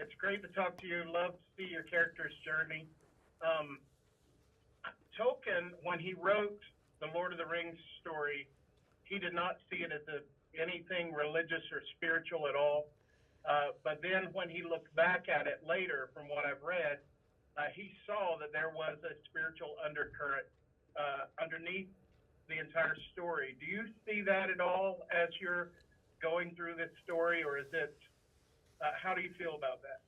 It's great to talk to you. Love to see your character's journey. Tolkien, when he wrote the Lord of the Rings story, he did not see it as anything religious or spiritual at all. But then when he looked back at it later, from what I've read, he saw that there was a spiritual undercurrent underneath the entire story. Do you see that at all as you're going through this story, or is it, how do you feel about that?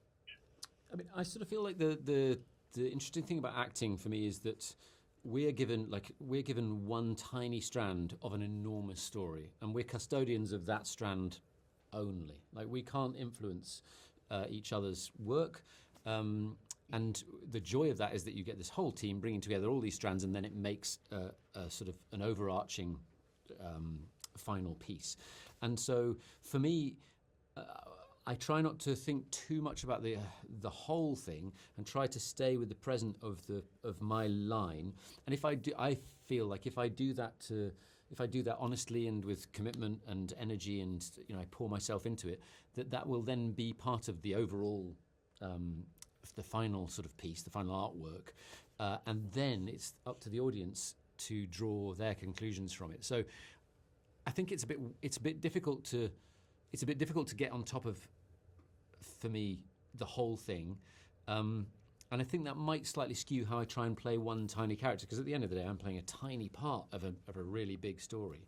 I mean, I sort of feel like the interesting thing about acting for me is that we're given one tiny strand of an enormous story, and we're custodians of that strand only. Like, we can't influence each other's work, and the joy of that is that you get this whole team bringing together all these strands, and then it makes a sort of an overarching final piece. And so for me, I try not to think too much about the whole thing, and try to stay with the present of my line. And if I do, I feel like if I do that honestly and with commitment and energy, and I pour myself into it, that will then be part of the overall, the final sort of piece, the final artwork, and then it's up to the audience to draw their conclusions from it. So I think it's a bit difficult to get on top of, for me, the whole thing. And I think that might slightly skew how I try and play one tiny character, because at the end of the day, I'm playing a tiny part of a really big story.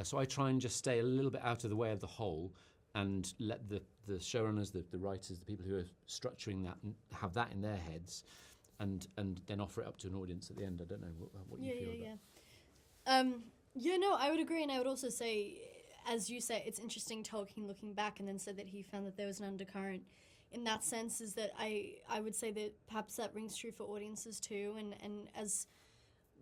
So I try and just stay a little bit out of the way of the whole, and let the showrunners, the writers, the people who are structuring that, have that in their heads, and then offer it up to an audience at the end. I don't know what you feel about. I would agree, and I would also say, as you say, it's interesting Tolkien looking back and then said that he found that there was an undercurrent. In that sense, is that I would say that perhaps that rings true for audiences too, and as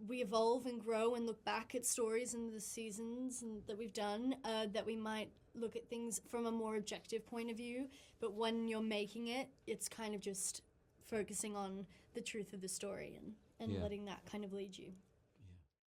we evolve and grow and look back at stories and the seasons that we've done, that we might look at things from a more objective point of view, but when you're making it, it's kind of just focusing on the truth of the story and letting that kind of lead you.